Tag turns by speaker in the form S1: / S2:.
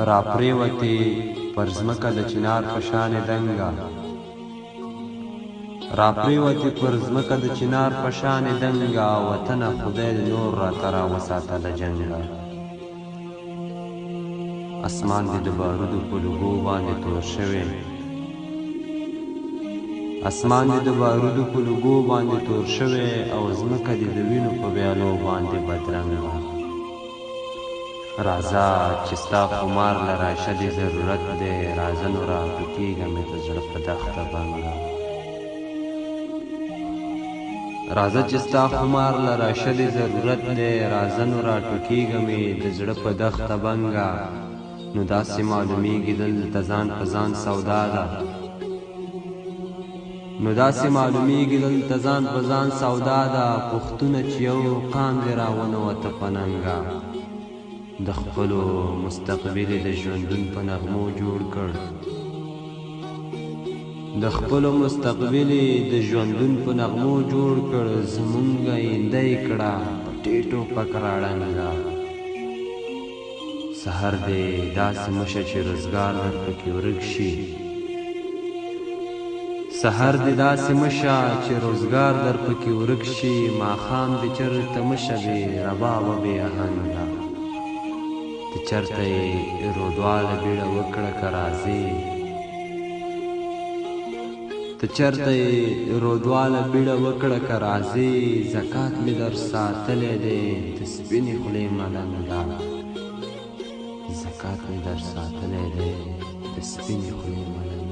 S1: را پریوتې پر ځمکه د چنار په شانې دنګه را پریوتې پر ځمکه د چنار په شانې دنګه وطنه خدای دې نور راته راوساته له جنګه اسمان دې د بارودو په لوګو باندې تور شوی اسمان دې د بارودو په لوګو باندې تور شوی او ځمکه دې د وینو په ویالو باندې بدرنګه راځه چې ستا خمار له راشه دې ضرورت دی راځه نو راټوکېږه مې د زړه په دښته بنګه راځه چې ستا خمار له راشه دې ضرورت دی راځه نو راټوکېږه مې د زړه په دښته بنګه نو داسې معلومیږي دلته ځان په ځان سودا ده نو داسې معلومیږي دلته ځان په ځان سودا ده پښتونه چې یو قام دې راونوته په ننګه د خپلو مستقبل د ژوندون په نغمو جوړ کړ د خپلو مستقبل د ژوندون په نغمو جوړ کړ زمونږ آینده یې کړه په ټیټو پک راړنګه سحر دې داسې مشه چې روزګار در پکې ورک شي سحر دې داسې مشه چې روزګار در پکې ورک شي ماښام دې چرته مشه بې ربابه بې آهنګه ته چرته یې رودواله بیړه وکړه که راځې ته چرته یې رودواله بیړه وکړه که راځې زکات مې در ساتلی دی د سپینې خولې ملنګه زکات مې در ساتلی دی د سپینې خولې ملنګه